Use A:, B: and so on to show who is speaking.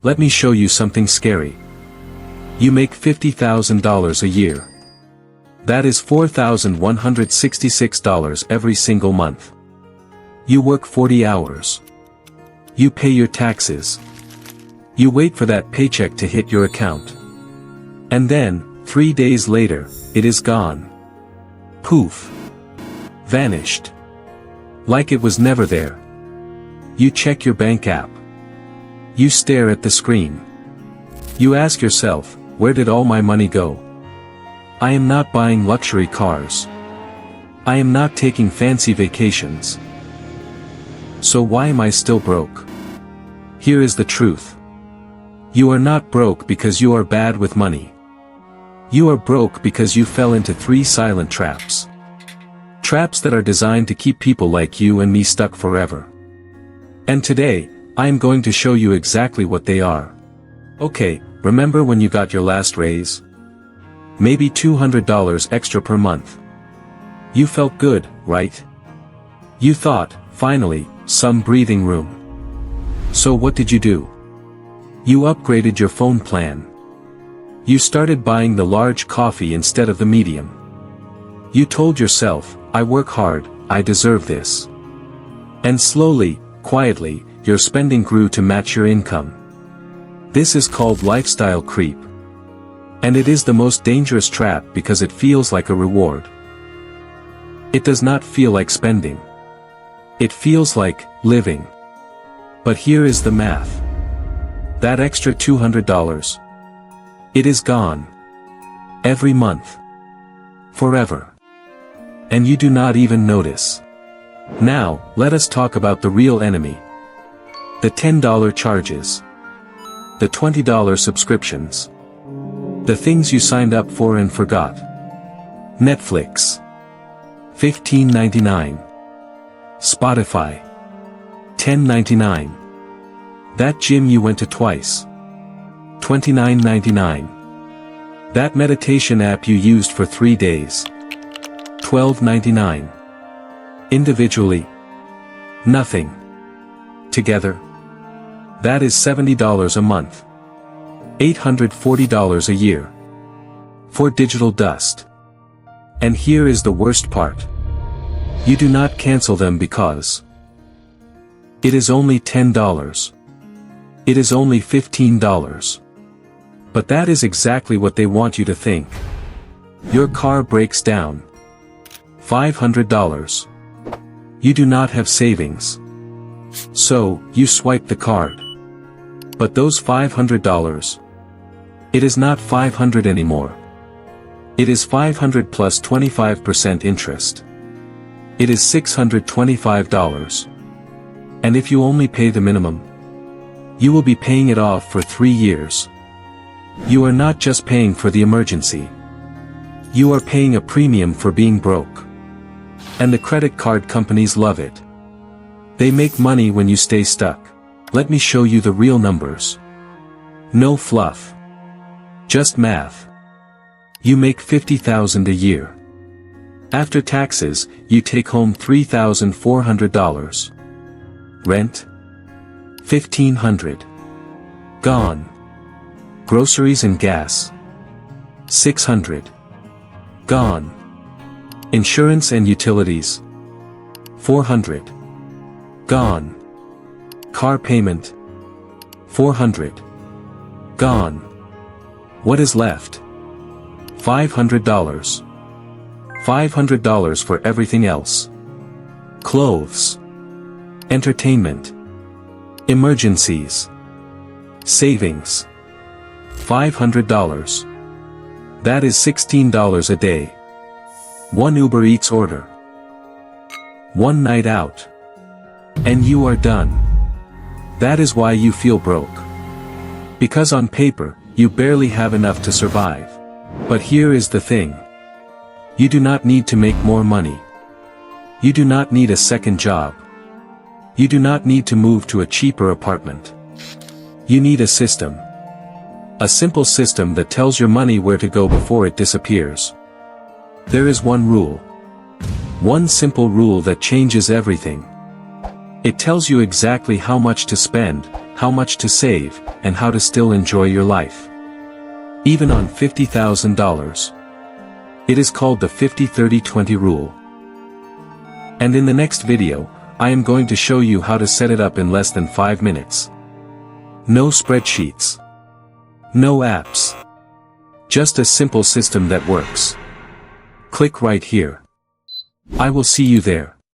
A: Let me show you something scary. You make $50,000 a year. That is $4,166 every single month. You work 40 hours. You pay your taxes. You wait for that paycheck to hit your account. And then, 3 days later, it is gone. Poof. Vanished. Like it was never there. You check your bank app. You stare at the screen. You ask yourself, where did all my money go? I am not buying luxury cars. I am not taking fancy vacations. So why am I still broke? Here is the truth. You are not broke because you are bad with money. You are broke because you fell into 3 silent traps. Traps that are designed to keep people like you and me stuck forever. And today, I am going to show you exactly what they are. Okay, remember when you got your last raise? Maybe $200 extra per month. You felt good, right? You thought, finally, some breathing room. So what did you do? You upgraded your phone plan. You started buying the large coffee instead of the medium. You told yourself, I work hard, I deserve this. And slowly, quietly, your spending grew to match your income. This is called lifestyle creep. And it is the most dangerous trap because it feels like a reward. It does not feel like spending. It feels like living. But here is the math. That extra $200. It is gone. Every month. Forever. And you do not even notice. Now, let us talk about the real enemy. The $10 charges. The $20 subscriptions. The things you signed up for and forgot. Netflix. $15.99. Spotify. $10.99. That gym you went to twice. $29.99. That meditation app you used for 3 days. $12.99. Individually. Nothing. Together. That is $70 a month. $840 a year. For digital dust. And here is the worst part. You do not cancel them because it is only $10. It is only $15. But that is exactly what they want you to think. Your car breaks down. $500. You do not have savings. So, you swipe the card. But those $500. It is not $500 anymore. It is $500 plus 25% interest. It is $625. And if you only pay the minimum, you will be paying it off for 3 years. You are not just paying for the emergency. You are paying a premium for being broke. And the credit card companies love it. They make money when you stay stuck. Let me show you the real numbers. No fluff. Just math. You make $50,000 a year. After taxes, you take home $3,400. Rent? $1,500. Gone. Groceries and gas. $600. Gone. Insurance and utilities. $400. Gone. Car payment. $400. Gone. What is left? $500. $500 for everything else. Clothes. Entertainment. Emergencies. Savings. $500. That is $16 a day. 1 Uber Eats order. 1 night out. And you are done. That is why you feel broke. Because on paper, you barely have enough to survive. But here is the thing. You do not need to make more money. You do not need a second job. You do not need to move to a cheaper apartment. You need a system. A simple system that tells your money where to go before it disappears. There is one rule. One simple rule that changes everything. It tells you exactly how much to spend, how much to save, and how to still enjoy your life. Even on $50,000. It is called the 50-30-20 rule. And in the next video, I am going to show you how to set it up in less than 5 minutes. No spreadsheets. No apps. Just a simple system that works. Click right here. I will see you there.